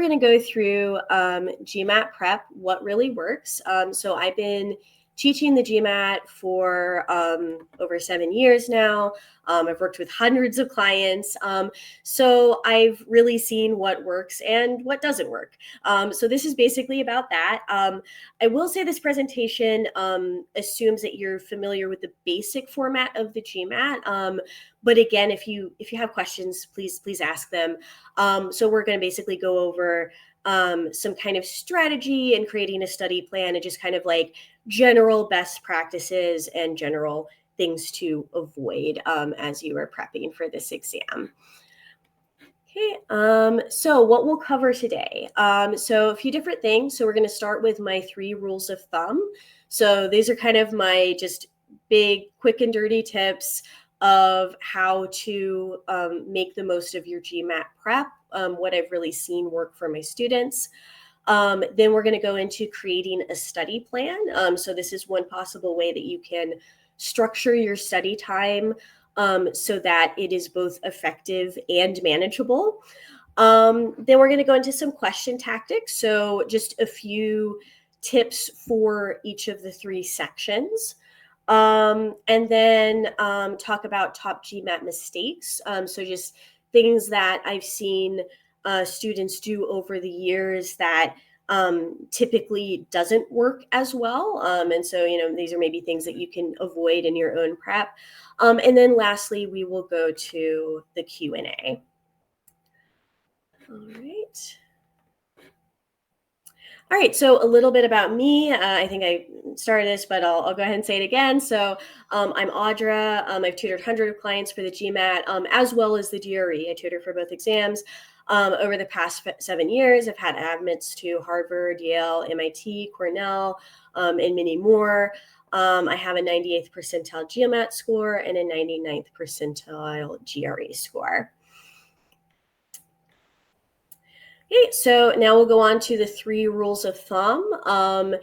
going to go through GMAT prep, what really works. So I've been teaching the GMAT for over 7 years now. I've worked with hundreds of clients. So I've really seen what works and what doesn't work. So this is basically about that. I will say this presentation assumes that you're familiar with the basic format of the GMAT. But again, if you have questions, please ask them. So we're going to basically go over some kind of strategy and creating a study plan and just kind of like general best practices and general things to avoid as you are prepping for this exam. Okay, so what we'll cover today. So a few different things. So we're going to start with my 3 rules of thumb. So these are kind of my just big, quick and dirty tips of how to make the most of your GMAT prep, what I've really seen work for my students. Then we're going to go into creating a study plan. So this is one possible way that you can structure your study time so that it is both effective and manageable. Then we're going to go into some question tactics. So just a few tips for each of the 3 sections. And then talk about top GMAT mistakes. So just things that I've seen students do over the years that typically doesn't work as well. And so, these are maybe things that you can avoid in your own prep. And then lastly, we will go to the Q&A. All right. All right, so a little bit about me. I think I started this, but I'll go ahead and say it again. So I'm Audra. I've tutored hundreds of clients for the GMAT, as well as the GRE. I tutor for both exams. Over the past 7 years, I've had admits to Harvard, Yale, MIT, Cornell, and many more. I have a 98th percentile GMAT score and a 99th percentile GRE score. Okay, so now we'll go on to the 3 rules of thumb.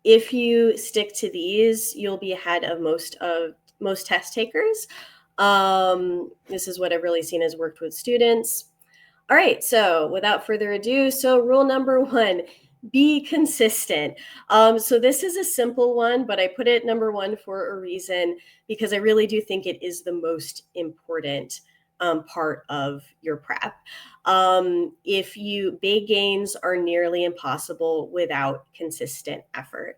If you stick to these, you'll be ahead of most test takers. This is what I've really seen has worked with students. All right, so without further ado, so rule number 1, be consistent. So this is a simple one, but I put it number 1 for a reason, because I really do think it is the most important part of your prep. Big gains are nearly impossible without consistent effort.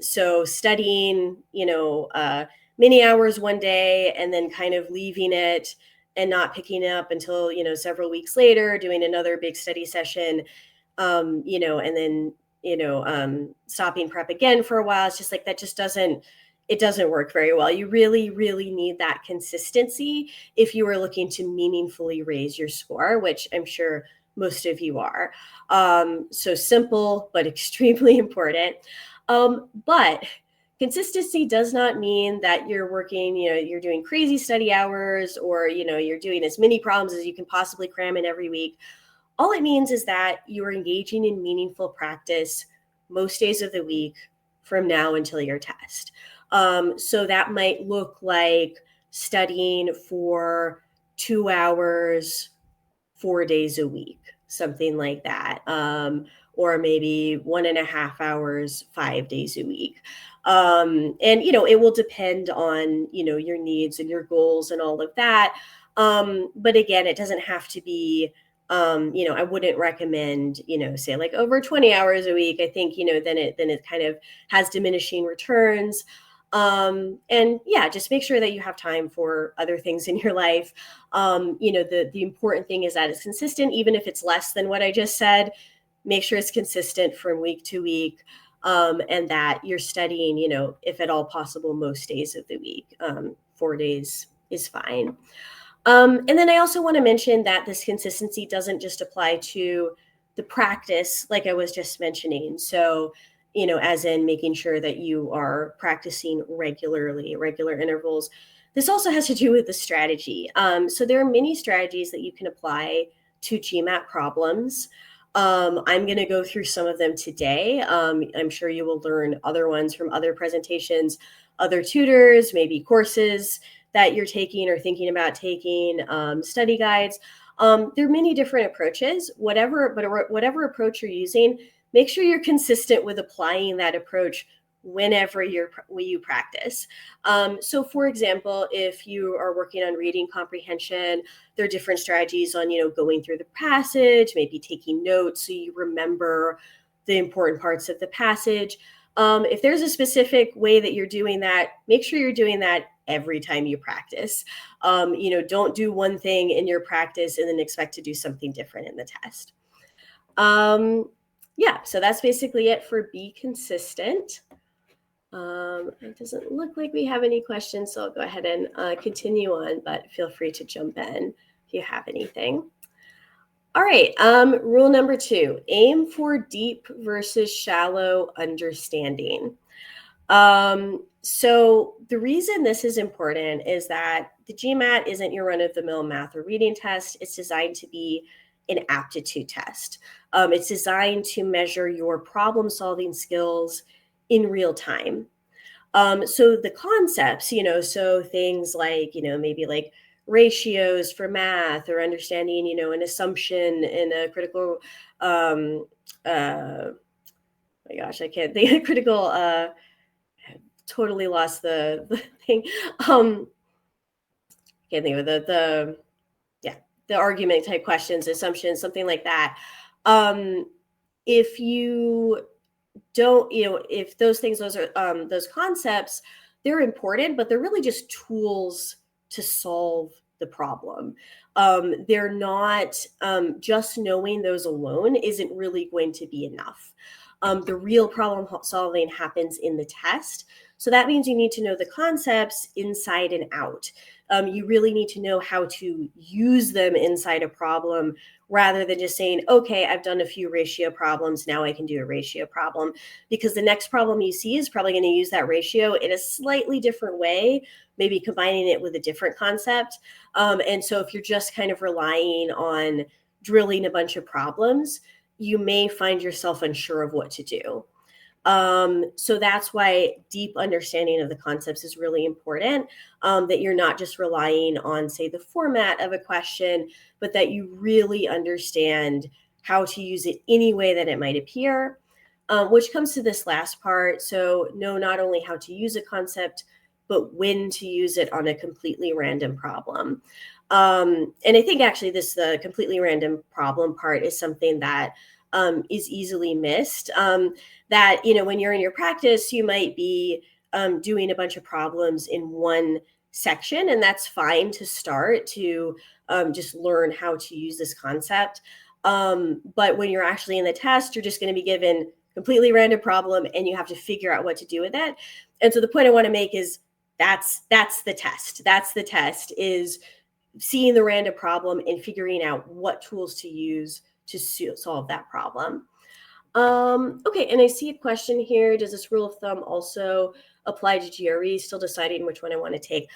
So studying, many hours one day and then kind of leaving it and not picking up until, several weeks later, doing another big study session, and then, stopping prep again for a while. It's just like, that just doesn't work very well. You really, really need that consistency if you are looking to meaningfully raise your score, which I'm sure most of you are. So simple, but extremely important. But consistency does not mean that you're working, you're doing crazy study hours, or, you're doing as many problems as you can possibly cram in every week. All it means is that you're engaging in meaningful practice most days of the week from now until your test. So that might look like studying for 2 hours, 4 days a week, something like that. Or maybe 1.5 hours, 5 days a week. And, it will depend on, your needs and your goals and all of that. But again, it doesn't have to be, I wouldn't recommend, say like over 20 hours a week. I think, then it kind of has diminishing returns. And yeah, just make sure that you have time for other things in your life. The important thing is that it's consistent, even if it's less than what I just said. Make sure it's consistent from week to week, and that you're studying, if at all possible, most days of the week. 4 days is fine. And then I also want to mention that this consistency doesn't just apply to the practice, like I was just mentioning. So, as in making sure that you are practicing regularly, regular intervals. This also has to do with the strategy. So there are many strategies that you can apply to GMAT problems. I'm going to go through some of them today. I'm sure you will learn other ones from other presentations, other tutors, maybe courses that you're taking or thinking about taking, study guides. There are many different approaches, whatever approach you're using, make sure you're consistent with applying that approach whenever you practice. So for example, if you are working on reading comprehension, there are different strategies on, going through the passage, maybe taking notes so you remember the important parts of the passage. If there's a specific way that you're doing that, make sure you're doing that every time you practice. Don't do one thing in your practice and then expect to do something different in the test. Yeah, so that's basically it for be consistent. It doesn't look like we have any questions, so I'll go ahead and continue on, but feel free to jump in if you have anything. All right, rule number 2, aim for deep versus shallow understanding. So the reason this is important is that the GMAT isn't your run-of-the-mill math or reading test. It's designed to be an aptitude test. It's designed to measure your problem-solving skills in real time. So the concepts, so things like, maybe like ratios for math or understanding, an assumption in a critical, my gosh, I can't think of critical, totally lost the thing. Can't think of the argument type questions, assumptions, something like that. If you don't, if those things, those are those concepts, they're important, but they're really just tools to solve the problem. They're not, just knowing those alone isn't really going to be enough. The real problem solving happens in the test. So that means you need to know the concepts inside and out. You really need to know how to use them inside a problem rather than just saying, okay, I've done a few ratio problems, now I can do a ratio problem. Because the next problem you see is probably going to use that ratio in a slightly different way, maybe combining it with a different concept. And so if you're just kind of relying on drilling a bunch of problems, you may find yourself unsure of what to do. So that's why deep understanding of the concepts is really important, that you're not just relying on, say, the format of a question, but that you really understand how to use it any way that it might appear, which comes to this last part. So know not only how to use a concept, but when to use it on a completely random problem. And I think actually this completely random problem part is something that is easily missed. That, when you're in your practice, you might be doing a bunch of problems in one section, and that's fine to start to just learn how to use this concept. But when you're actually in the test, you're just going to be given completely random problem and you have to figure out what to do with it. And so the point I want to make is that's the test. That's the test, is seeing the random problem and figuring out what tools to use to solve that problem. Okay, and I see a question here. Does this rule of thumb also apply to GRE? Still deciding which one I want to take.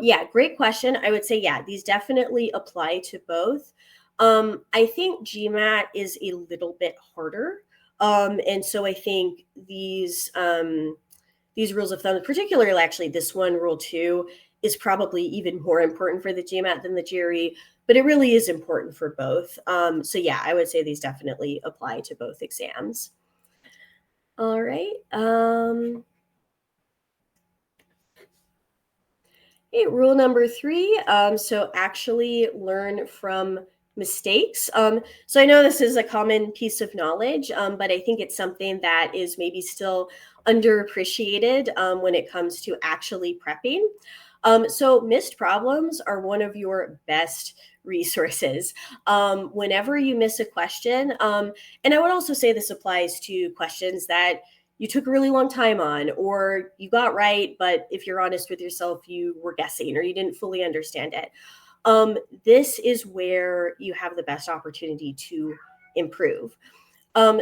Yeah, great question. I would say, yeah, these definitely apply to both. I think GMAT is a little bit harder. And so I think these rules of thumb, particularly actually this one, rule 2, is probably even more important for the GMAT than the GRE, but it really is important for both. So yeah, I would say these definitely apply to both exams. All right. Okay, rule number 3. So actually learn from mistakes. So I know this is a common piece of knowledge, but I think it's something that is maybe still underappreciated when it comes to actually prepping. So missed problems are one of your best resources. Whenever you miss a question, and I would also say this applies to questions that you took a really long time on, or you got right, but if you're honest with yourself, you were guessing or you didn't fully understand it. This is where you have the best opportunity to improve.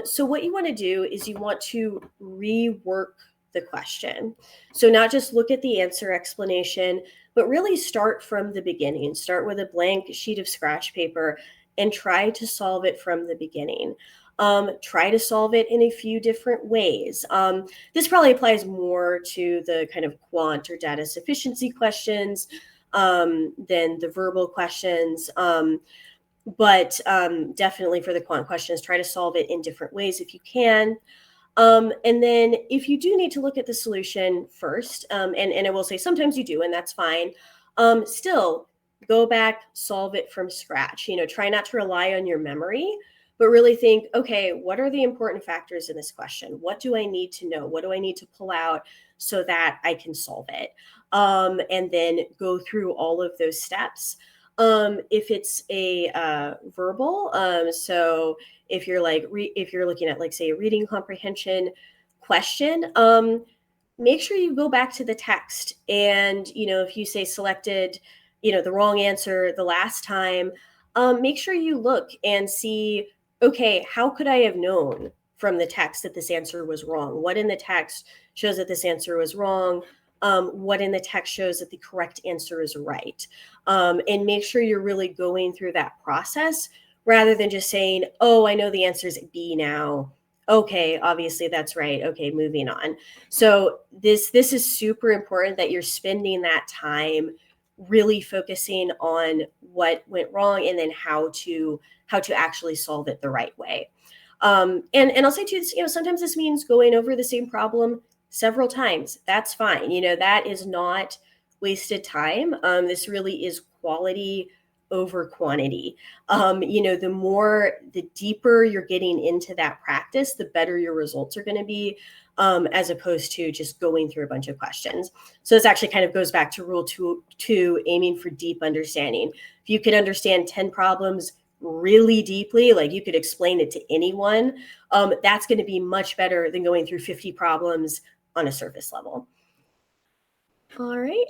So what you want to do is you want to rework the question. So not just look at the answer explanation, but really start from the beginning. Start with a blank sheet of scratch paper and try to solve it from the beginning. Try to solve it in a few different ways. This probably applies more to the kind of quant or data sufficiency questions than the verbal questions. but definitely for the quant questions, try to solve it in different ways if you can. And then if you do need to look at the solution first, and I will say sometimes you do, and that's fine, still go back, solve it from scratch. Try not to rely on your memory, but really think, okay, what are the important factors in this question? What do I need to know? What do I need to pull out so that I can solve it? And then go through all of those steps. If it's a verbal, so if you're looking at, like, say, a reading comprehension question, make sure you go back to the text. And if you say selected the wrong answer the last time, make sure you look and see, okay, how could I have known from the text that this answer was wrong? What in the text shows that this answer was wrong? What in the text shows that the correct answer is right? And make sure you're really going through that process rather than just saying, oh, I know the answer is B now. Okay, obviously that's right. Okay, moving on. So this is super important that you're spending that time really focusing on what went wrong and then how to actually solve it the right way. And I'll say too, sometimes this means going over the same problem several times. That's fine. That is not wasted time. This really is quality over quantity. The deeper you're getting into that practice, the better your results are going to be, as opposed to just going through a bunch of questions. So this actually kind of goes back to rule two, aiming for deep understanding. If you can understand 10 problems really deeply, like you could explain it to anyone, that's going to be much better than going through 50 problems on a surface level. All right.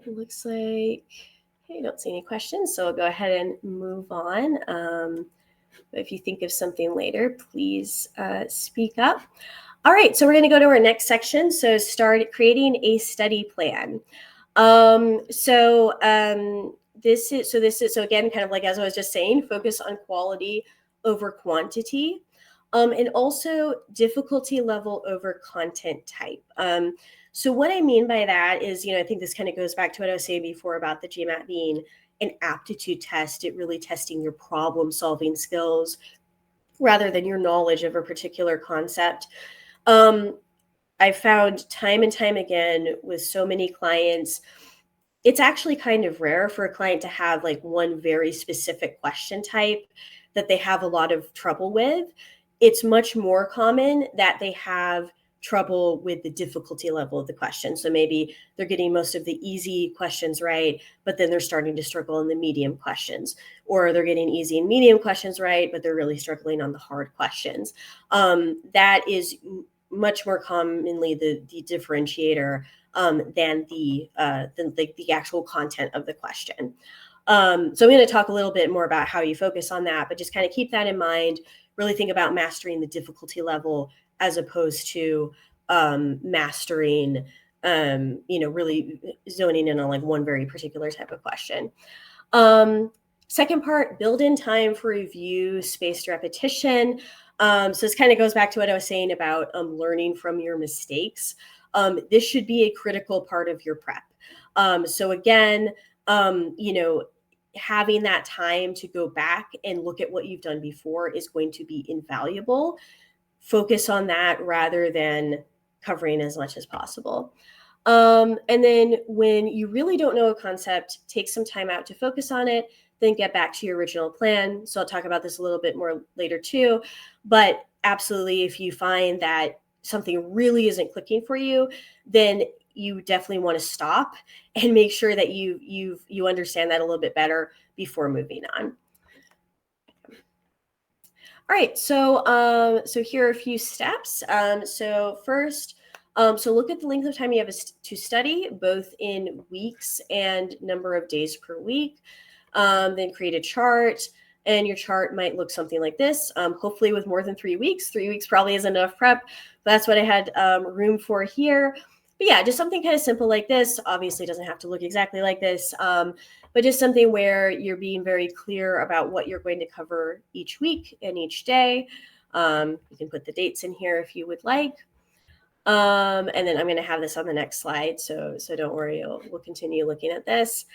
Looks like I don't see any questions, so I'll go ahead and move on. But if you think of something later, please speak up. All right, so we're going to go to our next section. So start creating a study plan. So again, kind of like as I was just saying, focus on quality over quantity, and also difficulty level over content type. So what I mean by that is, I think this kind of goes back to what I was saying before about the GMAT being an aptitude test. It really testing your problem solving skills rather than your knowledge of a particular concept. I found time and time again with so many clients, it's actually kind of rare for a client to have like one very specific question type that they have a lot of trouble with. It's much more common that they have trouble with the difficulty level of the question. So maybe they're getting most of the easy questions right, but then they're starting to struggle in the medium questions, or they're getting easy and medium questions right, but they're really struggling on the hard questions. That is much more commonly the differentiator than the actual content of the question. So I'm going to talk a little bit more about how you focus on that, but just kind of keep that in mind. Really think about mastering the difficulty level as opposed to mastering, really zoning in on like one very particular type of question. Second part, build in time for review, spaced repetition. So this kind of goes back to what I was saying about learning from your mistakes. This should be a critical part of your prep. So again, having that time to go back and look at what you've done before is going to be invaluable. Focus on that rather than covering as much as possible. And then when you really don't know a concept, take some time out to focus on it, then get back to your original plan. So I'll talk about this a little bit more later too. But absolutely, if you find that something really isn't clicking for you, then you definitely want to stop and make sure that you understand that a little bit better before moving on. All right, so here are a few steps. So first, so look at the length of time you have to study, both in weeks and number of days per week. Then create a chart, and your chart might look something like this, hopefully with more than 3 weeks. 3 weeks probably isn't enough prep. That's what I had room for here. But yeah, just something kind of simple like this. Obviously, it doesn't have to look exactly like this, but just something where you're being very clear about what you're going to cover each week and each day. You can put the dates in here if you would like. And then I'm going to have this on the next slide, so don't worry, we'll continue looking at this.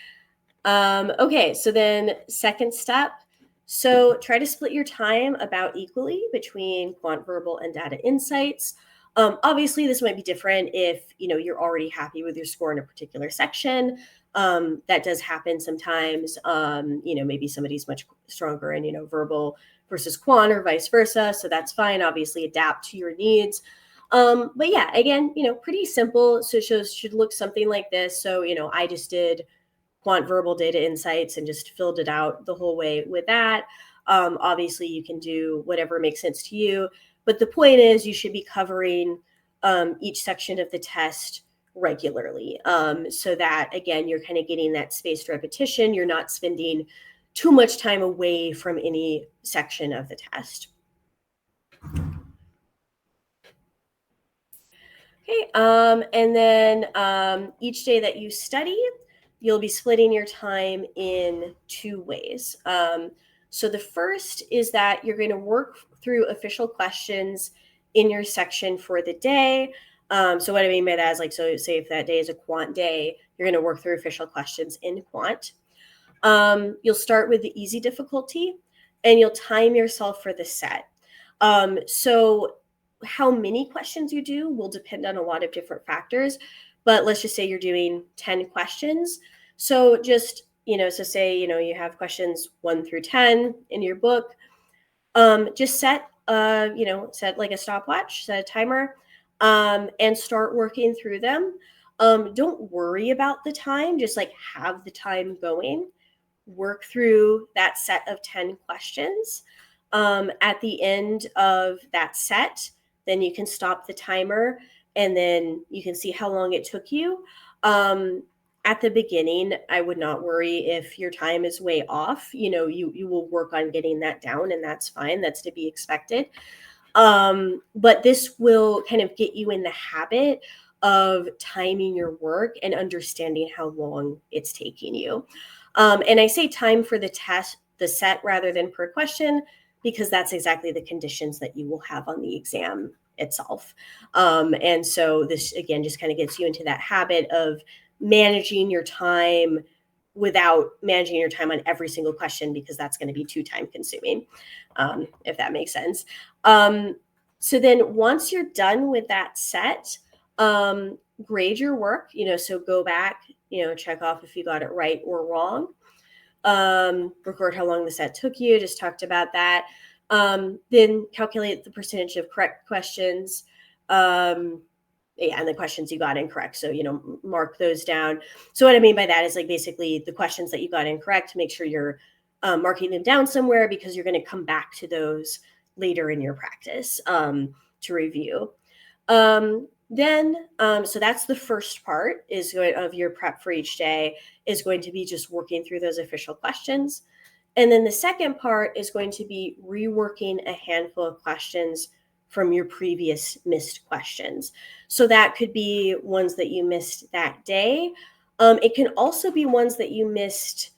Okay, so then second step, So try to split your time about equally between quant verbal and data insights. Obviously, this might be different if you're already happy with your score in a particular section. That does happen sometimes. Maybe somebody's much stronger in verbal versus quant or vice versa. So that's fine. Obviously, adapt to your needs. But yeah, again, pretty simple. So it should look something like this. So I just did quant verbal data insights and just filled it out the whole way with that. Obviously, you can do whatever makes sense to you. But the point is, you should be covering each section of the test regularly so that, again, you're kind of getting that spaced repetition. You're not spending too much time away from any section of the test. Okay, and then each day that you study, you'll be splitting your time in two ways. So the first is that you're going to work through official questions in your section for the day. So what I mean by that is, like, so say if that day is a quant day, you're going to work through official questions in quant. You'll start with the easy difficulty, and you'll time yourself for the set. So how many questions you do will depend on a lot of different factors, but let's just say you're doing 10 questions. So just, so say, you have questions 1 through 10 in your book. Just set like a stopwatch, set a timer, and start working through them. Don't worry about the time, just like have the time going. Work through that set of 10 questions. At the end of that set, then you can stop the timer and then you can see how long it took you. At the beginning, I would not worry if your time is way off. You will work on getting that down, and that's fine. That's to be expected. But this will kind of get you in the habit of timing your work and understanding how long it's taking you. And I say time for the set rather than per question, because that's exactly the conditions that you will have on the exam itself. And so this, again, just kind of gets you into that habit of managing your time without managing your time on every single question, because that's going to be too time consuming, if that makes sense. So then once you're done with that set, grade your work, so go back, check off if you got it right or wrong. Record how long the set took you, just talked about that. Then calculate the percentage of correct questions. And the questions you got incorrect. So, mark those down. So what I mean by that is, like, basically the questions that you got incorrect, make sure you're marking them down somewhere, because you're going to come back to those later in your practice to review. So that's the first part of your prep for each day, is going to be just working through those official questions. And then the second part is going to be reworking a handful of questions from your previous missed questions. So that could be ones that you missed that day. It can also be ones that you missed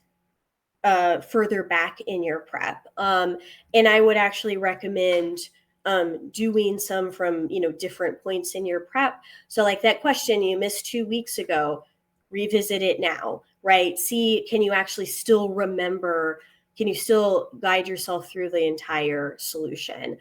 further back in your prep. And I would actually recommend doing some from different points in your prep. So like that question you missed 2 weeks ago, revisit it now, right? See, can you actually still remember? Can you still guide yourself through the entire solution?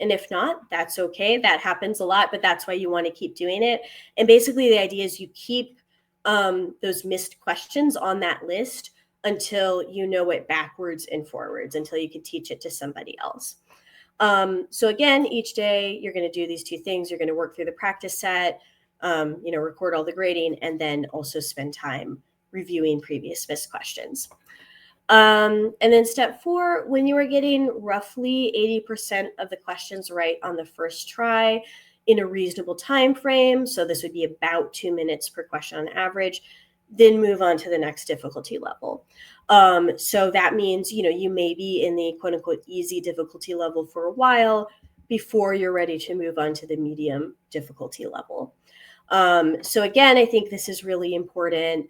And if not, that's okay. That happens a lot, but that's why you want to keep doing it. And basically the idea is you keep those missed questions on that list until you know it backwards and forwards, until you can teach it to somebody else. So again, each day you're going to do these two things. You're going to work through the practice set, record all the grading, and then also spend time reviewing previous missed questions. And then step 4, when you are getting roughly 80% of the questions right on the first try in a reasonable time frame, so this would be about 2 minutes per question on average, then move on to the next difficulty level. So that means, you may be in the quote unquote easy difficulty level for a while before you're ready to move on to the medium difficulty level. So again, I think this is really important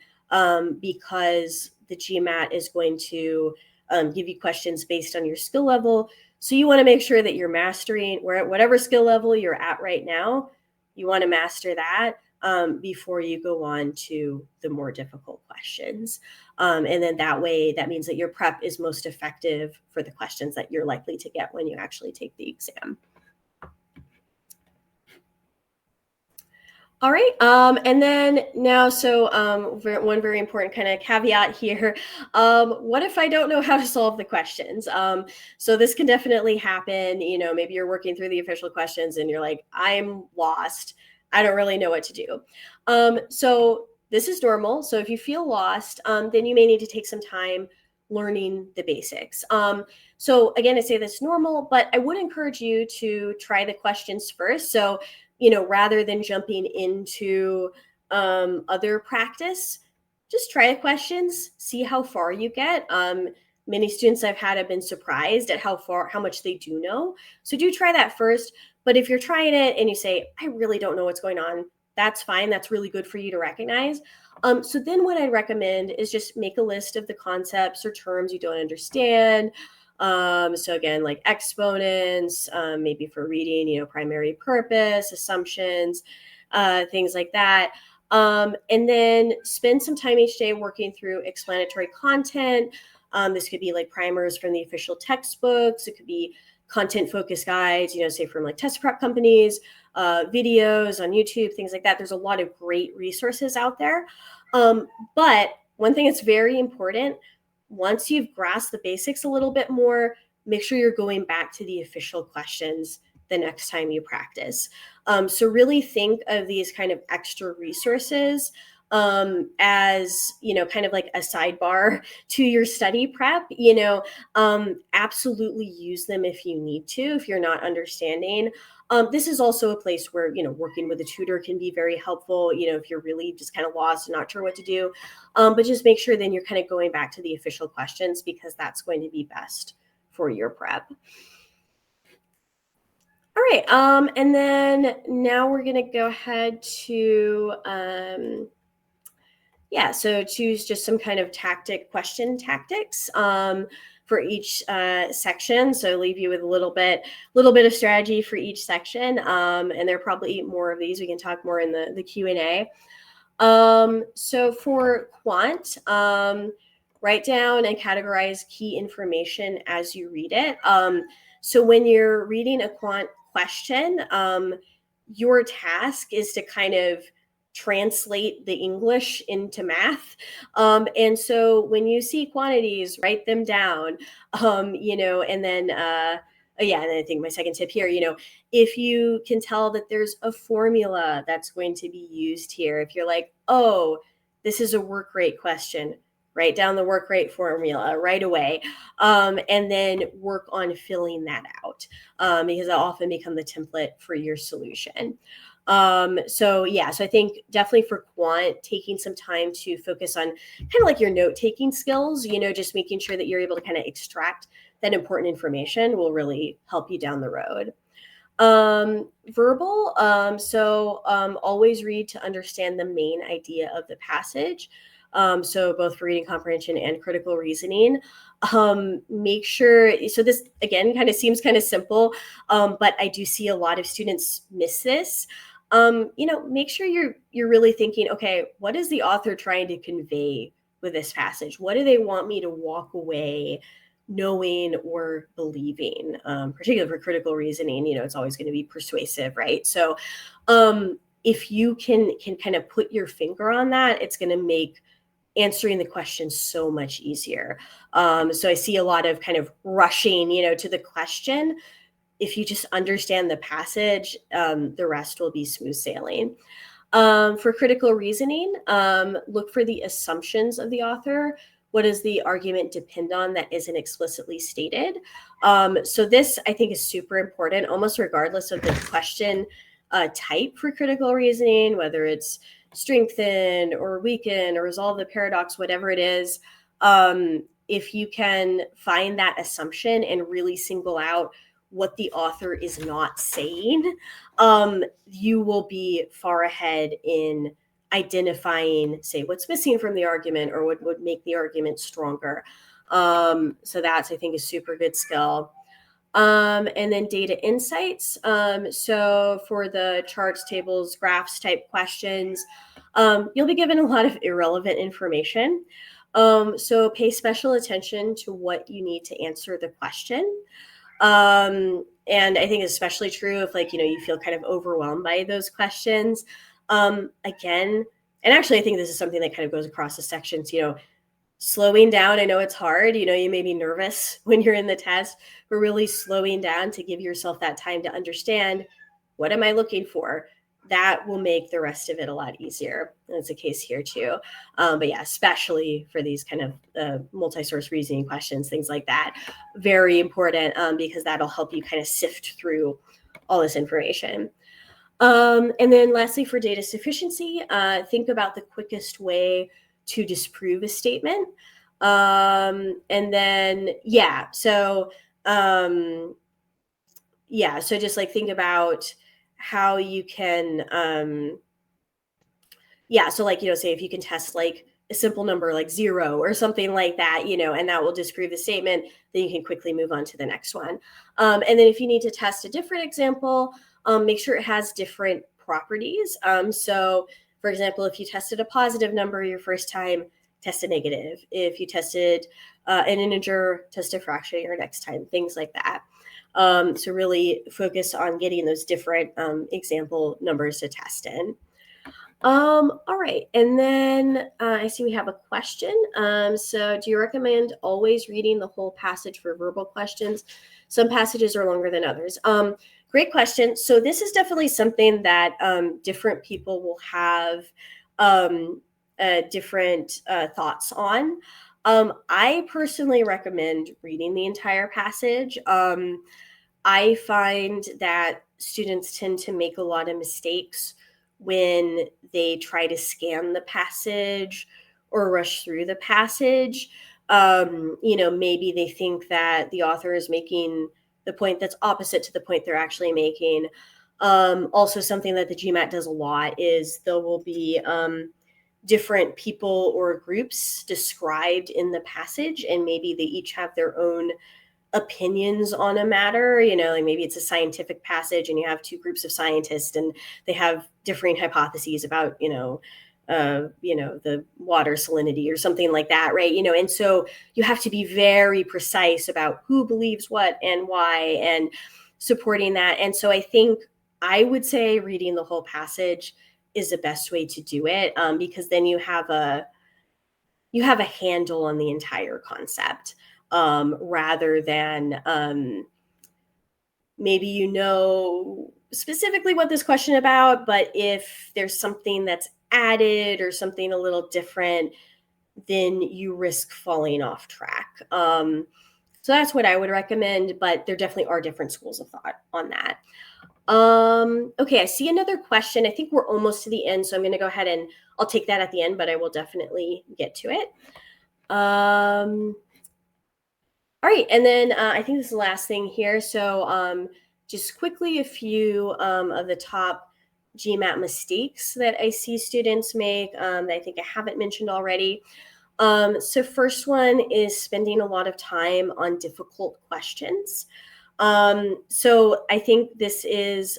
because the GMAT is going to give you questions based on your skill level. So you want to make sure that you're mastering whatever skill level you're at right now. You want to master that. before you go on to the more difficult questions. And then that way, that means that your prep is most effective for the questions that you're likely to get when you actually take the exam. All right. And then now, so one very important kind of caveat here. What if I don't know how to solve the questions? So this can definitely happen. Maybe you're working through the official questions and you're like, I'm lost. I don't really know what to do. So this is normal. So if you feel lost, then you may need to take some time learning the basics. So again, I say that's normal, but I would encourage you to try the questions first. So rather than jumping into other practice, just try the questions, see how far you get. Many students I've had have been surprised at how much they do know. So do try that first. But if you're trying it and you say, I really don't know what's going on, that's fine. That's really good for you to recognize. So then what I'd recommend is just make a list of the concepts or terms you don't understand. So again, like exponents, maybe for reading, primary purpose, assumptions, things like that. And then spend some time each day working through explanatory content. This could be like primers from the official textbooks. It could be content focused guides, say from like test prep companies, videos on YouTube, things like that. There's a lot of great resources out there. But one thing that's very important, once you've grasped the basics a little bit more, make sure you're going back to the official questions the next time you practice. So really think of these kind of extra resources as, kind of like a sidebar to your study prep. Absolutely use them if you need to, if you're not understanding. This is also a place where, working with a tutor can be very helpful, if you're really just kind of lost and not sure what to do. But just make sure then you're kind of going back to the official questions, because that's going to be best for your prep. All right. And then now we're going to go ahead to, so choose just some kind of question tactics for each section. So leave you with a little bit of strategy for each section. And there are probably more of these. We can talk more in the Q&A. So for Quant, write down and categorize key information as you read it. So when you're reading a Quant question, your task is to kind of translate the English into math. And so when you see quantities, write them down, and then, and I think my second tip here, if you can tell that there's a formula that's going to be used here, if you're like, oh, this is a work rate question, write down the work rate formula right away, and then work on filling that out, because that'll often become the template for your solution. So I think definitely for Quant, taking some time to focus on kind of like your note-taking skills, just making sure that you're able to kind of extract that important information will really help you down the road. Verbal, always read to understand the main idea of the passage. So both for reading comprehension and critical reasoning. Make sure, so this again kind of seems kind of simple, but I do see a lot of students miss this. Make sure you're really thinking, okay, what is the author trying to convey with this passage? What do they want me to walk away knowing or believing? Particularly for critical reasoning, it's always going to be persuasive, right? So if you can kind of put your finger on that, it's going to make answering the question so much easier. So I see a lot of kind of rushing, to the question. If you just understand the passage, the rest will be smooth sailing. For critical reasoning, look for the assumptions of the author. What does the argument depend on that isn't explicitly stated? So this, I think, is super important, almost regardless of the question type for critical reasoning, whether it's strengthen or weaken or resolve the paradox, whatever it is. If you can find that assumption and really single out what the author is not saying, you will be far ahead in identifying, say, what's missing from the argument or what would make the argument stronger. So that's, I think, a super good skill. And then data insights. So for the charts, tables, graphs type questions, you'll be given a lot of irrelevant information. So pay special attention to what you need to answer the question. And I think it's especially true if you feel kind of overwhelmed by those questions. Again, and actually I think this is something that kind of goes across the sections, slowing down. I know it's hard, you may be nervous when you're in the test, but really slowing down to give yourself that time to understand, what am I looking for? That will make the rest of it a lot easier. And it's the case here too. But yeah, especially for these kind of multi-source reasoning questions, things like that, very important because that'll help you kind of sift through all this information. And then lastly, for data sufficiency, think about the quickest way to disprove a statement. And then, so just think about how you can, say if you can test a simple number like 0 or something like that, and that will disprove the statement, then you can quickly move on to the next one. And then if you need to test a different example, make sure it has different properties. So for example, if you tested a positive number your first time, test a negative. If you tested an integer, test a fraction your next time, things like that. So really focus on getting those different example numbers to test in. All right. And then I see we have a question. So do you recommend always reading the whole passage for verbal questions? Some passages are longer than others. Great question. So this is definitely something that different people will have different thoughts on. I personally recommend reading the entire passage. I find that students tend to make a lot of mistakes when they try to scan the passage or rush through the passage. Maybe they think that the author is making the point that's opposite to the point they're actually making. Also, something that the GMAT does a lot is there will be different people or groups described in the passage, and maybe they each have their own opinions on a matter. Maybe it's a scientific passage and you have two groups of scientists and they have differing hypotheses about the water salinity or something like that, right? And so you have to be very precise about who believes what and why and supporting that. And so I think I would say reading the whole passage is the best way to do it, because then you have a handle on the entire concept. Rather than maybe specifically what this question about, but if there's something that's added or something a little different, then you risk falling off track. So that's what I would recommend, but there definitely are different schools of thought on that. Okay, I see another question. I think we're almost to the end, so I'm going to go ahead and I'll take that at the end, but I will definitely get to it. All right, and then I think this is the last thing here. So just quickly, a few of the top GMAT mistakes that I see students make that I think I haven't mentioned already. So first one is spending a lot of time on difficult questions. So I think this is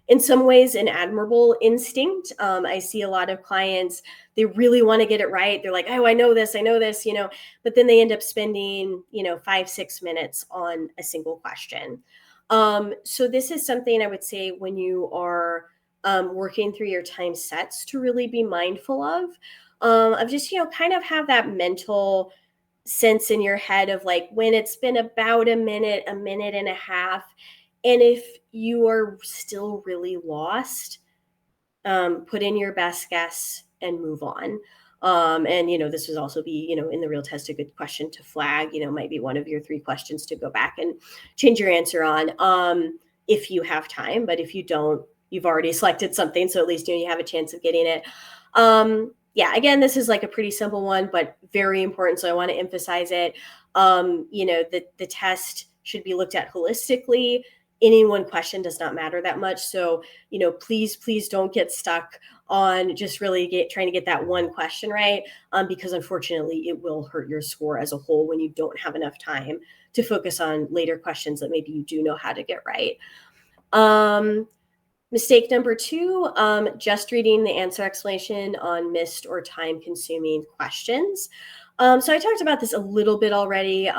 in some ways an admirable instinct. I see a lot of clients, they really want to get it right. They're like, oh, I know this, but then they end up spending, 5-6 minutes on a single question. So this is something I would say when you are working through your time sets to really be mindful of just, kind of have that mental sense in your head of when it's been about a minute and a half, and if you are still really lost, put in your best guess and move on. And this would also be in the real test a good question to flag. Might be one of your 3 questions to go back and change your answer on if you have time. But if you don't, you've already selected something, so at least you have a chance of getting it. Again, this is a pretty simple one, but very important. So I want to emphasize it. The test should be looked at holistically. Any one question does not matter that much. So, please don't get stuck on just really trying to get that one question right, because unfortunately it will hurt your score as a whole when you don't have enough time to focus on later questions that maybe you do know how to get right. Mistake number 2, just reading the answer explanation on missed or time-consuming questions. So I talked about this a little bit already,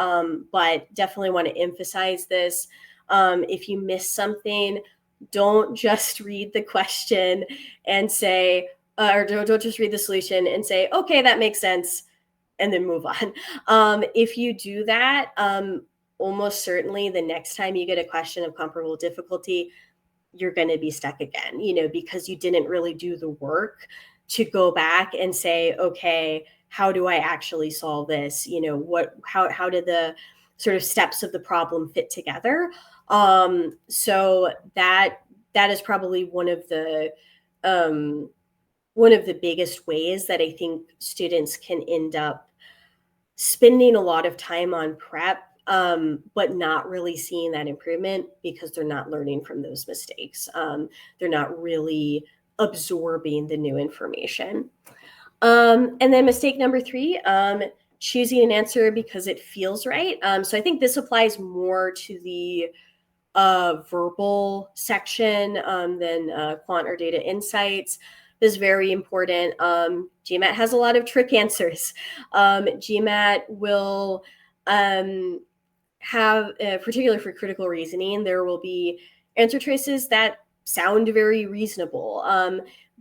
but definitely want to emphasize this. If you miss something, don't just read the question and say, or don't just read the solution and say, okay, that makes sense, and then move on. If you do that, almost certainly the next time you get a question of comparable difficulty, you're going to be stuck again, because you didn't really do the work to go back and say, okay, how do I actually solve this? How do the sort of steps of the problem fit together? So that is probably one of the biggest ways that I think students can end up spending a lot of time on prep, but not really seeing that improvement because they're not learning from those mistakes. They're not really absorbing the new information. And then mistake number 3, choosing an answer because it feels right. So I think this applies more to the verbal section than Quant or data insights. This is very important. GMAT has a lot of trick answers. GMAT will have, particularly for critical reasoning, there will be answer choices that sound very reasonable.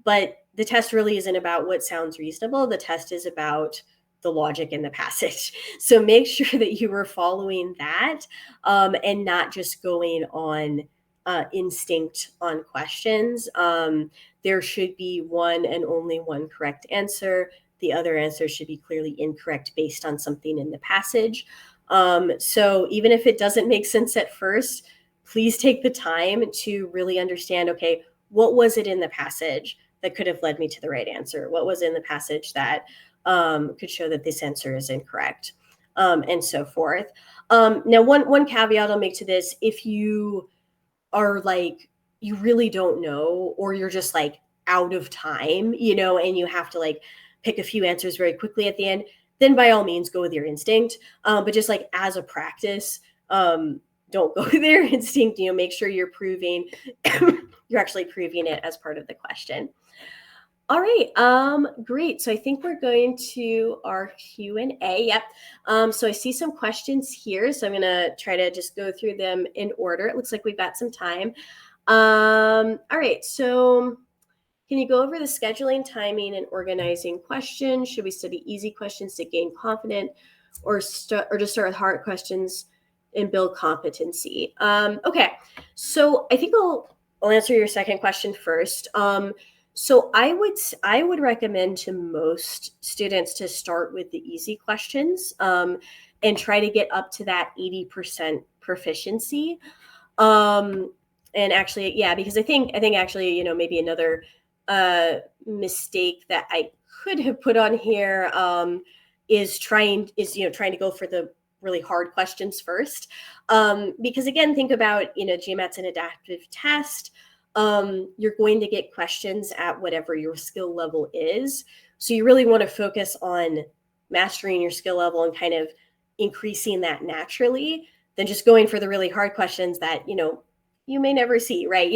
But the test really isn't about what sounds reasonable. The test is about the logic in the passage. So make sure that you are following that and not just going on instinct on questions. There should be one and only one correct answer. The other answer should be clearly incorrect based on something in the passage. So even if it doesn't make sense at first, please take the time to really understand, okay, what was it in the passage that could have led me to the right answer? What was in the passage that could show that this answer is incorrect, and so forth. Now, one caveat I'll make to this: if you are like, you really don't know, or you're just like out of time, and you have to like pick a few answers very quickly at the end, then by all means go with your instinct. But just like as a practice, don't go with your instinct. Make sure you're proving you're actually proving it as part of the question. All right, great. So I think we're going to our Q&A. Yep. So I see some questions here. So I'm going to try to just go through them in order. It looks like we've got some time. All right. So can you go over the scheduling, timing, and organizing questions? Should we study easy questions to gain confidence, or just start with hard questions and build competency? Okay. So I think I'll answer your second question first. So I would recommend to most students to start with the easy questions and try to get up to that 80% proficiency. And actually, yeah, because I think actually, maybe another mistake that I could have put on here is trying to go for the really hard questions first. Because again, think about, GMAT's an adaptive test. You're going to get questions at whatever your skill level is. So you really want to focus on mastering your skill level and kind of increasing that naturally than just going for the really hard questions that, you may never see, right?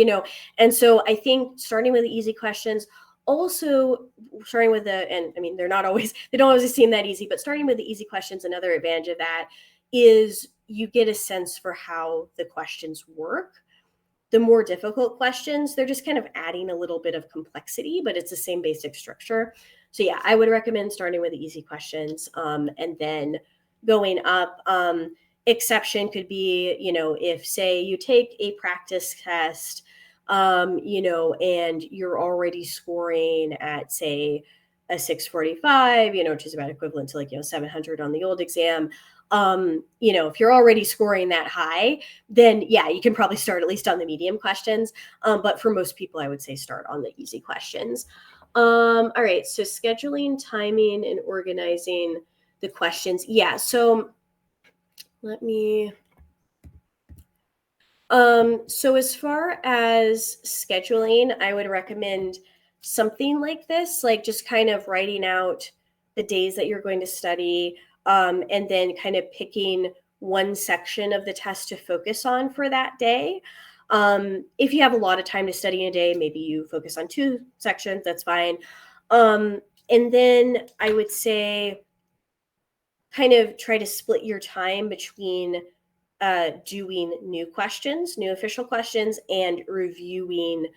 And so I think starting with the easy questions, also starting with and I mean, they don't always seem that easy, but starting with the easy questions, another advantage of that is you get a sense for how the questions work. The more difficult questions, they're just kind of adding a little bit of complexity, but it's the same basic structure. So yeah, I would recommend starting with the easy questions and then going up. Exception could be, if say you take a practice test, and you're already scoring at say a 645, which is about equivalent to like, 700 on the old exam. If you're already scoring that high, then yeah, you can probably start at least on the medium questions. But for most people, I would say start on the easy questions. All right, so scheduling, timing, and organizing the questions. Yeah, so let me, so as far as scheduling, I would recommend something like this, like just kind of writing out the days that you're going to study, and then kind of picking one section of the test to focus on for that day. If you have a lot of time to study in a day, maybe you focus on 2 sections, that's fine. And then I would say kind of try to split your time between doing new questions, new official questions, and reviewing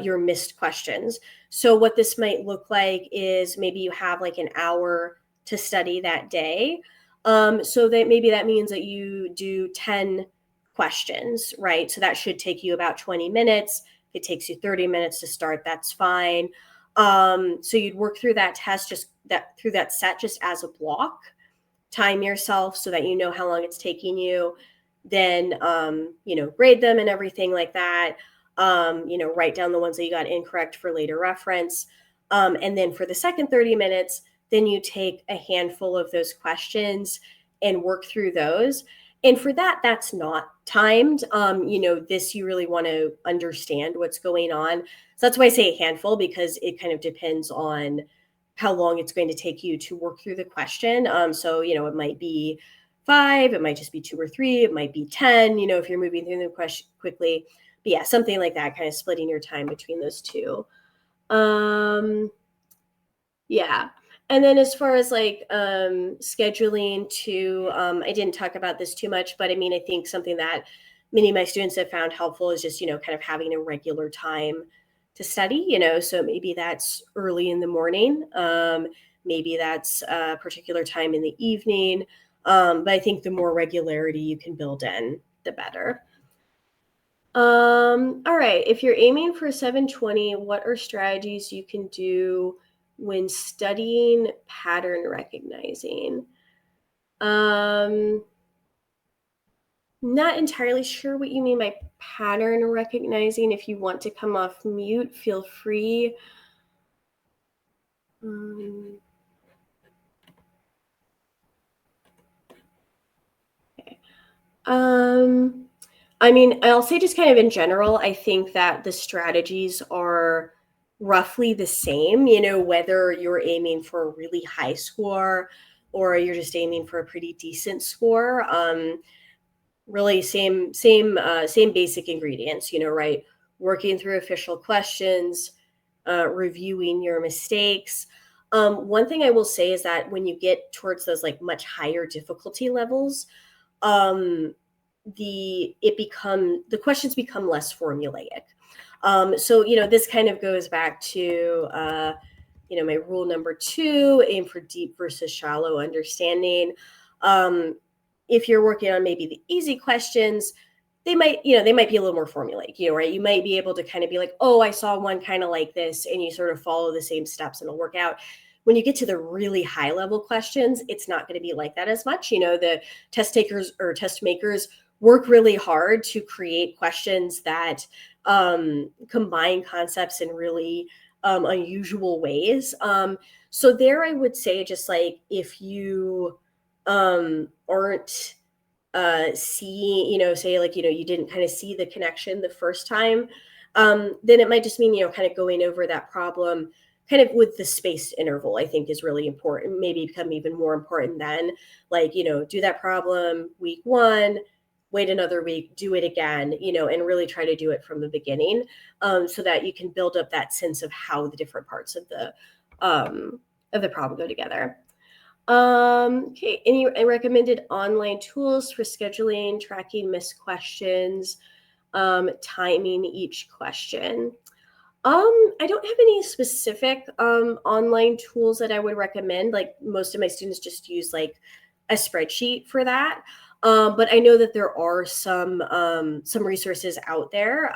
your missed questions. So, what this might look like is maybe you have like an hour to study that day. So that maybe that means that you do 10 questions, right? So that should take you about 20 minutes. If it takes you 30 minutes to start, that's fine. So you'd work through that test, just that through that set, just as a block. Time yourself so that you know how long it's taking you. Then, grade them and everything like that. Write down the ones that you got incorrect for later reference. And then for the second 30 minutes, then you take a handful of those questions and work through those. And for that, that's not timed. This you really want to understand what's going on. So that's why I say a handful, because it kind of depends on how long it's going to take you to work through the question. So, it might be 5, it might just be 2 or 3, it might be 10, if you're moving through the question quickly. But yeah, something like that, kind of splitting your time between those two. Yeah. And then as far as like scheduling to, I didn't talk about this too much, but I mean, I think something that many of my students have found helpful is just, kind of having a regular time to study, so maybe that's early in the morning. Maybe that's a particular time in the evening. But I think the more regularity you can build in, the better. All right. If you're aiming for 720, what are strategies you can do when studying pattern recognizing? Not entirely sure what you mean by pattern recognizing. If you want to come off mute, feel free. Okay. I mean, I'll say just kind of in general, I think that the strategies are roughly the same, whether you're aiming for a really high score or you're just aiming for a pretty decent score. Really same basic ingredients, right? Working through official questions, reviewing your mistakes. One thing I will say is that when you get towards those like much higher difficulty levels, um, the questions become less formulaic. So this kind of goes back to my rule number 2: aim for deep versus shallow understanding. If you're working on maybe the easy questions, they might be a little more formulaic, right? You might be able to kind of be like, oh, I saw one kind of like this, and you sort of follow the same steps and it'll work out. When you get to the really high level questions, it's not going to be like that as much. The test takers or test makers work really hard to create questions that combine concepts in really unusual ways. So there, I would say, just like if you aren't seeing, say like, you didn't kind of see the connection the first time, then it might just mean, kind of going over that problem kind of with the spaced interval, I think is really important, maybe become even more important than like, do that problem week 1, wait another week, do it again, and really try to do it from the beginning, so that you can build up that sense of how the different parts of the problem go together. Okay, any recommended online tools for scheduling, tracking missed questions, timing each question? I don't have any specific online tools that I would recommend. Like most of my students just use like a spreadsheet for that. But I know that there are some resources out there.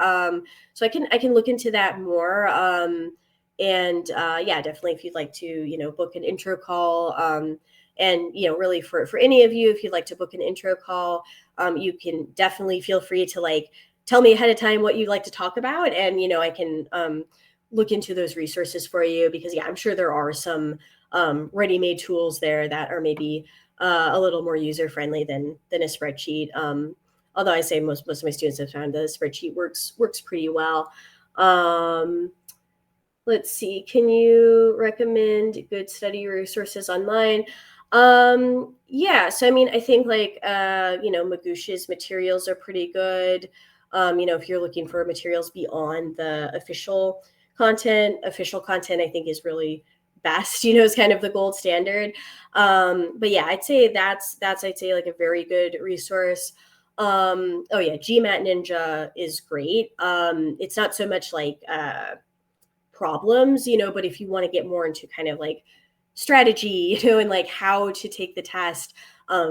So I can look into that more. And yeah, definitely if you'd like to, book an intro call. And really for any of you, if you'd like to book an intro call, you can definitely feel free to like tell me ahead of time what you'd like to talk about, and I can look into those resources for you, because yeah, I'm sure there are some ready-made tools there that are maybe a little more user-friendly than a spreadsheet. Although I say most of my students have found the spreadsheet works pretty well. Let's see, can you recommend good study resources online? Yeah, so I mean, I think like Magush's materials are pretty good. If you're looking for materials beyond the official content I think is really best, is kind of the gold standard. But yeah, I'd say that's I'd say like a very good resource. Oh yeah, GMAT Ninja is great. It's not so much like problems, but if you want to get more into kind of like strategy, and like how to take the test,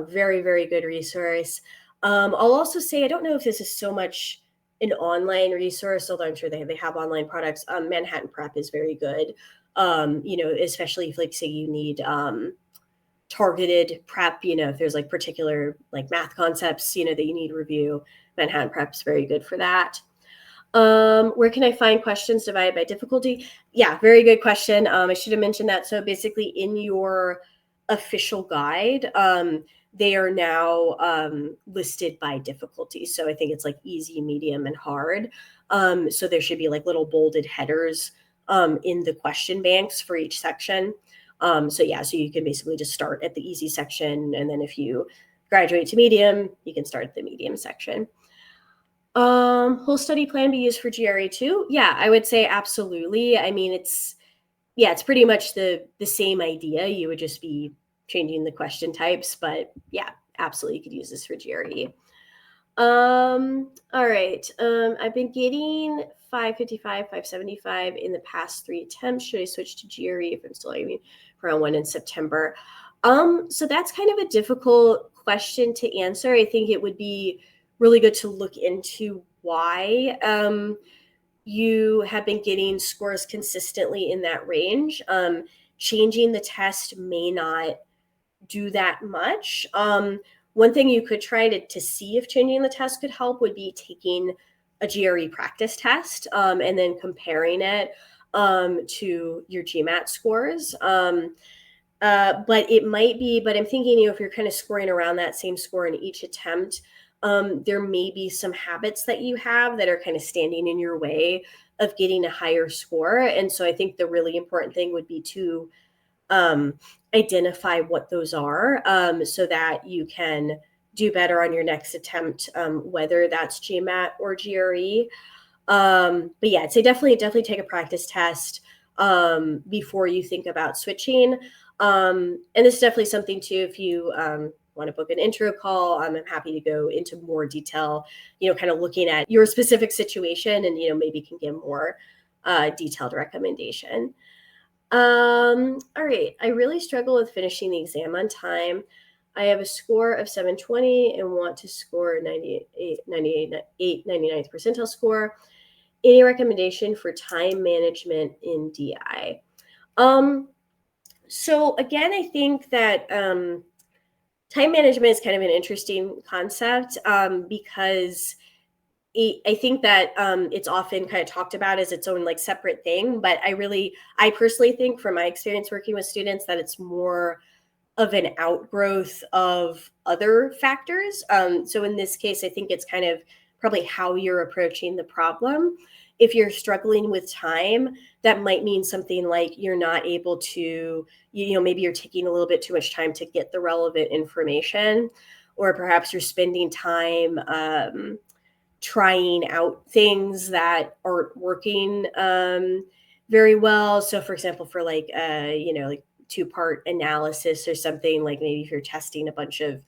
very, very good resource. I'll also say, I don't know if this is so much an online resource, although I'm sure they have online products. Manhattan Prep is very good, especially if like, say you need targeted prep, if there's like particular like math concepts, that you need to review. Manhattan Prep's very good for that. Where can I find questions divided by difficulty? Yeah, very good question. I should have mentioned that. So basically in your official guide, they are now listed by difficulty. So I think it's like easy, medium, and hard. So there should be like little bolded headers in the question banks for each section. So you can basically just start at the easy section. And then if you graduate to medium, you can start at the medium section. Whole study plan be used for GRE too? Yeah, I would say absolutely. I mean, it's pretty much the same idea. You would just be changing the question types, but yeah, absolutely, you could use this for GRE. All right. I've been getting 555, 575 in the past 3 attempts. Should I switch to GRE if I'm still aiming for round 1 in September? So that's kind of a difficult question to answer. I think it would be really good to look into why you have been getting scores consistently in that range. Changing the test may not do that much. One thing you could try to see if changing the test could help would be taking a GRE practice test and then comparing it to your GMAT scores. But it might be, but I'm thinking, if you're kind of scoring around that same score in each attempt, there may be some habits that you have that are kind of standing in your way of getting a higher score. And so I think the really important thing would be to identify what those are so that you can do better on your next attempt, whether that's GMAT or GRE. But yeah, I'd say definitely take a practice test before you think about switching. And this is definitely something too, if you want to book an intro call, I'm happy to go into more detail, kind of looking at your specific situation and, maybe can give more detailed recommendation. All right. I really struggle with finishing the exam on time. I have a score of 720 and want to score 99th percentile score. Any recommendation for time management in DI? So again, I think that time management is kind of an interesting concept because I think that it's often kind of talked about as its own like separate thing. But I personally think from my experience working with students that it's more of an outgrowth of other factors. So in this case, I think it's kind of probably how you're approaching the problem. If you're struggling with time, that might mean something like you're not able to, maybe you're taking a little bit too much time to get the relevant information, or perhaps you're spending time trying out things that aren't working very well. So for example, for like, like 2-part analysis or something, like maybe if you're testing a bunch of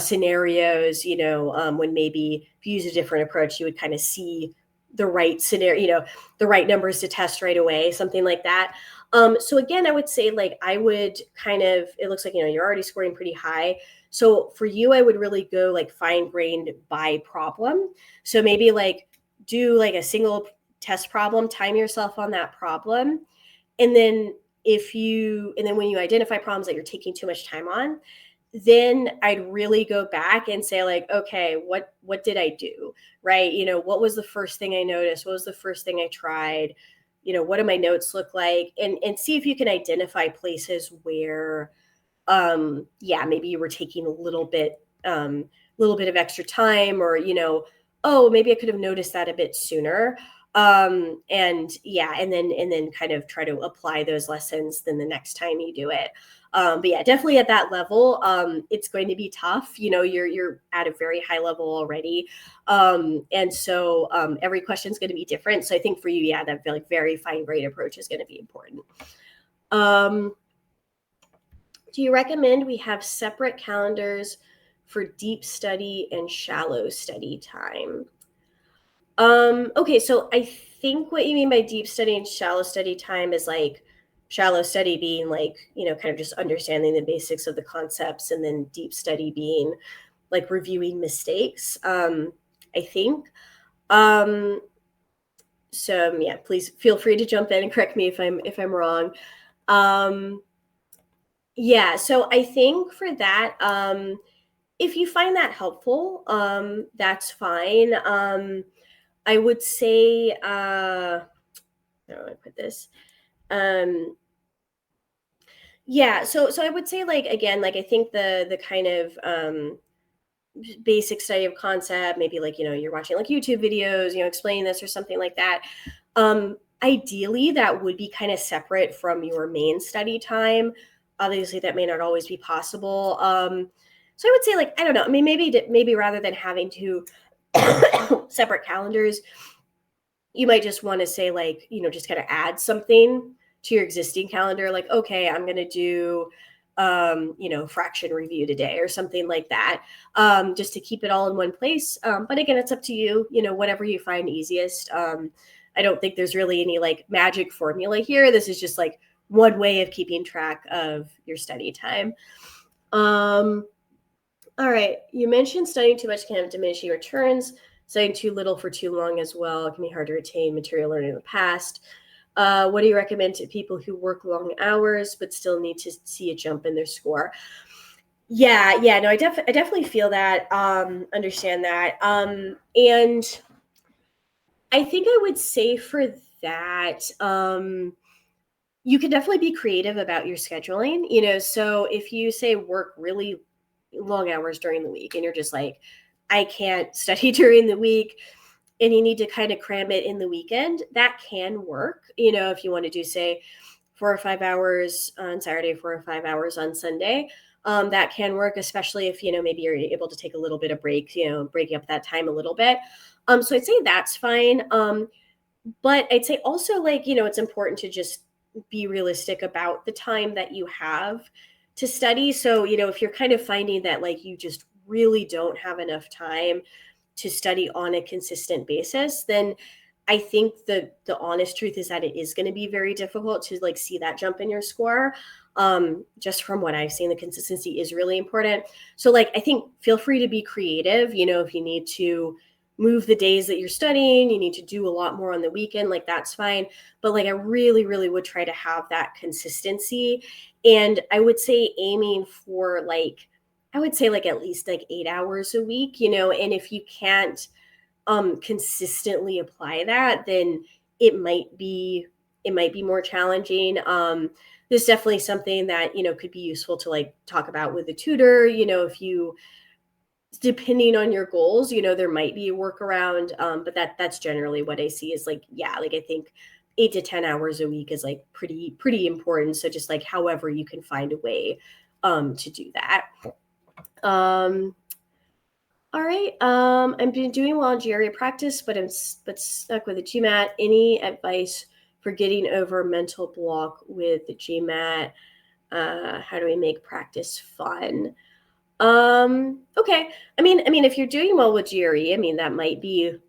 scenarios, when maybe if you use a different approach, you would kind of see the right scenario, the right numbers to test right away, something like that. So again, I would say like I would it looks like, you're already scoring pretty high. So for you, I would really go like fine-grained by problem. So maybe like do like a single test problem, time yourself on that problem. And then when you identify problems that you're taking too much time on, then I'd really go back and say like, okay, what did I do? Right? What was the first thing I noticed? What was the first thing I tried? What do my notes look like? And see if you can identify places where maybe you were taking a little bit of extra time, or, oh, maybe I could have noticed that a bit sooner. And then kind of try to apply those lessons then the next time you do it. But yeah, definitely at that level, it's going to be tough. You're at a very high level already. And so every question is going to be different. So I think for you, yeah, that like very fine grade approach is going to be important. Do you recommend we have separate calendars for deep study and shallow study time? Okay, so I think what you mean by deep study and shallow study time is like shallow study being like, kind of just understanding the basics of the concepts, and then deep study being like reviewing mistakes. I think. So yeah, please feel free to jump in and correct me if I'm wrong. Yeah, so I think for that, if you find that helpful, that's fine. I would say, how do I put this? Yeah, so I would say, like, again, like I think the kind of basic study of concept, maybe like, you're watching like YouTube videos, explaining this or something like that. Ideally, that would be kind of separate from your main study time. Obviously, that may not always be possible. So I would say, like, I don't know. I mean, maybe rather than having two separate calendars, you might just want to say, like, just kind of add something to your existing calendar, like, okay, I'm going to do fraction review today or something like that, just to keep it all in one place. But again, it's up to you, whatever you find easiest. I don't think there's really any like magic formula here. This is just like one way of keeping track of your study time. All right, you mentioned studying too much can have diminishing returns. Studying too little for too long as well. It can be hard to retain material learned in the past. What do you recommend to people who work long hours but still need to see a jump in their score? Yeah, no, I definitely feel that, understand that. And I think I would say for that, you can definitely be creative about your scheduling. So if you say work really long hours during the week and you're just like, I can't study during the week, and you need to kind of cram it in the weekend, that can work. If you want to do, say, 4 or 5 hours on Saturday, 4 or 5 hours on Sunday, that can work, especially if, maybe you're able to take a little bit of break, breaking up that time a little bit. So I'd say that's fine. But I'd say also, like, it's important to just be realistic about the time that you have to study. So, if you're kind of finding that, like, you just really don't have enough time to study on a consistent basis, then I think the honest truth is that it is going to be very difficult to like see that jump in your score. Just from what I've seen, the consistency is really important. So, like, I think feel free to be creative. If you need to move the days that you're studying, you need to do a lot more on the weekend, like, that's fine. But like, I really, really would try to have that consistency. And I would say aiming for like, I would say like at least like 8 hours a week, and if you can't consistently apply that, then it might be more challenging. This is definitely something that could be useful to like talk about with a tutor. If you, depending on your goals, there might be a workaround. But that's generally what I see is like, yeah, like I think 8 to 10 hours a week is like pretty important. So just like however you can find a way to do that. All right. I've been doing well in GRE practice, but stuck with the GMAT. Any advice for getting over mental block with the GMAT? How do we make practice fun? Okay. I mean, if you're doing well with GRE, I mean, that might be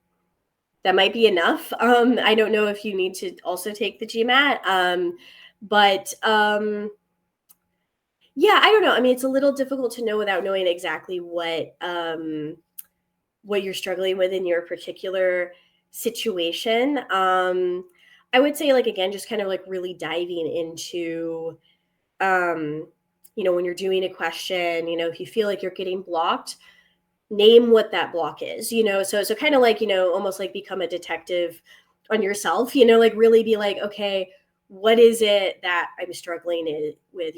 enough. I don't know if you need to also take the GMAT. But yeah, I don't know. I mean, it's a little difficult to know without knowing exactly what you're struggling with in your particular situation. I would say, like, again, just kind of like really diving into, when you're doing a question, if you feel like you're getting blocked, name what that block is, so kind of like, almost like become a detective on yourself, like really be like, okay, what is it that I'm struggling with,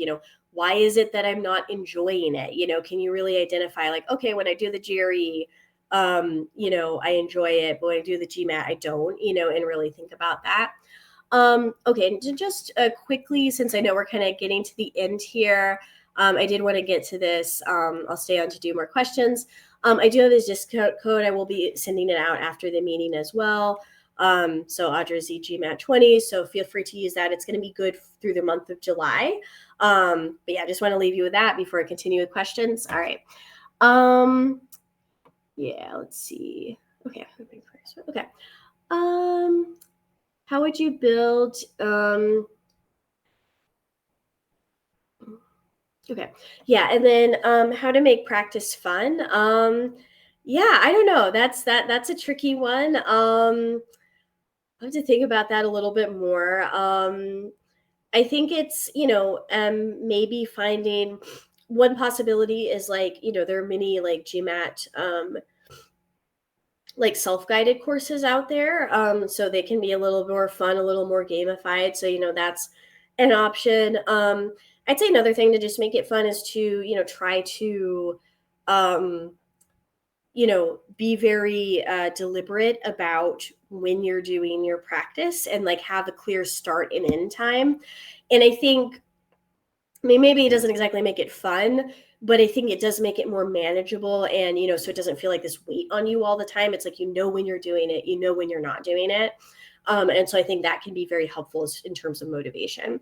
why is it that I'm not enjoying it? Can you really identify, like, okay, when I do the GRE, I enjoy it, but when I do the GMAT, I don't, and really think about that. Okay, just quickly, since I know we're kind of getting to the end here, I did want to get to this. I'll stay on to do more questions. I do have this discount code. I will be sending it out after the meeting as well. So Audra Z GMAT 20. So feel free to use that. It's going to be good through the month of July. But yeah, I just want to leave you with that before I continue with questions. All right. Yeah, let's see. Okay. Okay. How would you build okay. Yeah, and then how to make practice fun. Yeah, I don't know. That's a tricky one. I have to think about that a little bit more. I think it's, maybe finding one possibility is like, there are many like GMAT like self-guided courses out there. So they can be a little more fun, a little more gamified. So, that's an option. I'd say another thing to just make it fun is to, try to, be very deliberate about when you're doing your practice and like have a clear start and end time. And I think, maybe it doesn't exactly make it fun, but I think it does make it more manageable and, so it doesn't feel like this weight on you all the time. It's like, when you're doing it, when you're not doing it. And so I think that can be very helpful in terms of motivation.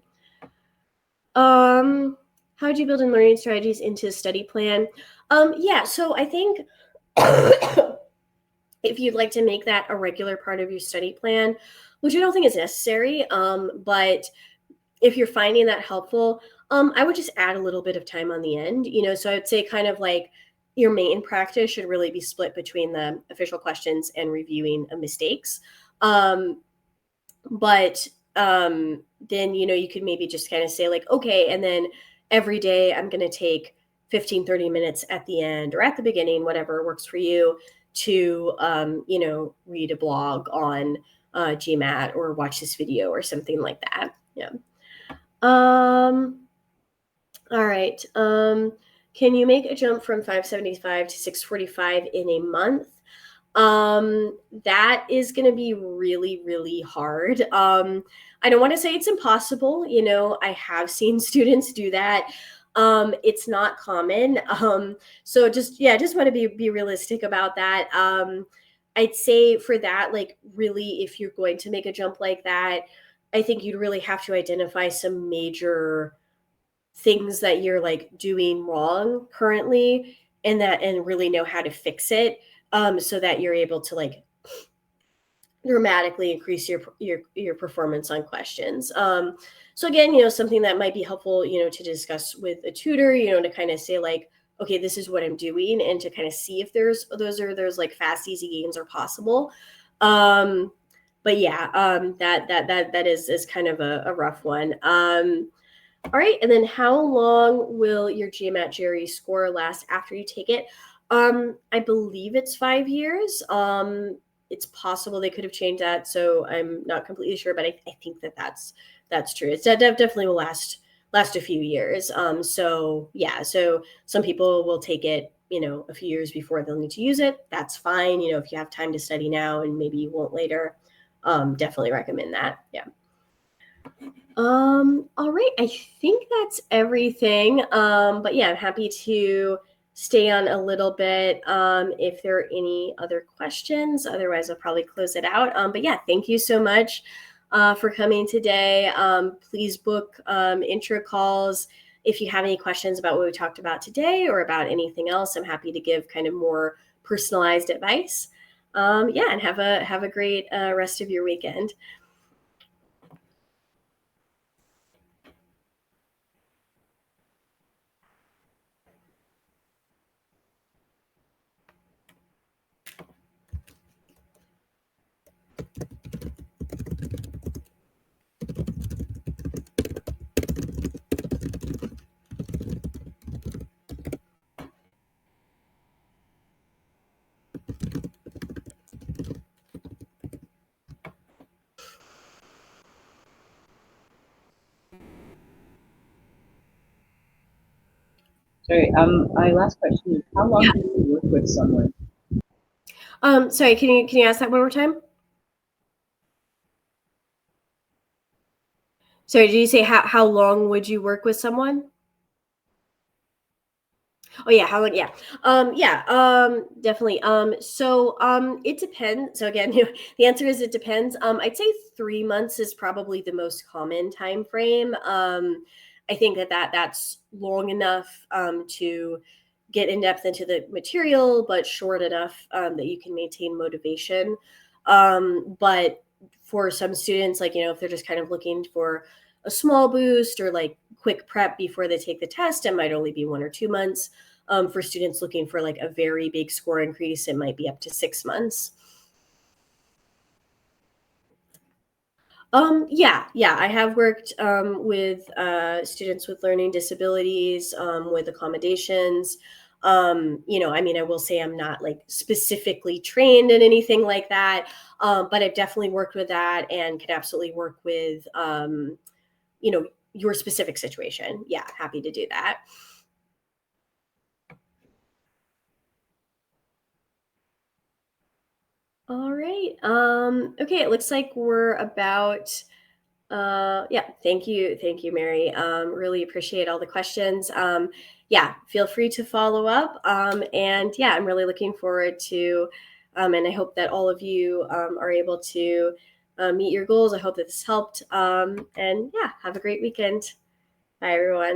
How do you build in learning strategies into a study plan? Yeah, so I think if you'd like to make that a regular part of your study plan, which I don't think is necessary, but if you're finding that helpful, I would just add a little bit of time on the end, so I would say kind of like your main practice should really be split between the official questions and reviewing mistakes. But then, you could maybe just kind of say like, okay, and then every day I'm going to take 15, 30 minutes at the end or at the beginning, whatever works for you, to, read a blog on GMAT or watch this video or something like that. Yeah. All right. Can you make a jump from 575 to 645 in a month? That is going to be really, really hard. I don't want to say it's impossible. I have seen students do that. It's not common. So just want to be realistic about that. I'd say for that, like really, if you're going to make a jump like that, I think you'd really have to identify some major things that you're like doing wrong currently and really know how to fix it, so that you're able to like dramatically increase your performance on questions. So again, something that might be helpful, to discuss with a tutor, to kind of say like, okay, this is what I'm doing, and to kind of see if there's like fast, easy gains are possible. But yeah, that is kind of a rough one. All right, and then how long will your GMAT Jerry score last after you take it? I believe it's 5 years. It's possible they could have changed that, so I'm not completely sure, but I think that's true. It's definitely will last a few years. So yeah, so some people will take it, a few years before they'll need to use it. That's fine. If you have time to study now and maybe you won't later, definitely recommend that. Yeah. All right, I think that's everything. But yeah, I'm happy to stay on a little bit if there are any other questions. Otherwise, I'll probably close it out. But yeah, thank you so much for coming today. Please book intro calls if you have any questions about what we talked about today or about anything else. I'm happy to give kind of more personalized advice. Yeah, and have a great rest of your weekend. Sorry, my last question is how long Yeah. do you work with someone? Sorry, can you ask that one more time? Sorry, did you say how long would you work with someone? Oh yeah, how long? Yeah, yeah, definitely. It depends. So again, the answer is it depends. I'd say 3 months is probably the most common time frame. I think that's long enough to get in depth into the material, but short enough that you can maintain motivation. But for some students, like if they're just kind of looking for a small boost or like quick prep before they take the test, it might only be 1 or 2 months. For students looking for like a very big score increase, it might be up to 6 months. Yeah, yeah, I have worked with students with learning disabilities, with accommodations. I mean, I will say I'm not like specifically trained in anything like that, but I've definitely worked with that and can absolutely work with, your specific situation. Yeah, happy to do that. All right. Okay, it looks like we're about yeah, thank you, Mary. Really appreciate all the questions. Yeah, feel free to follow up. And yeah, I'm really looking forward to and I hope that all of you are able to meet your goals. I hope that this helped. And yeah, have a great weekend. Bye everyone.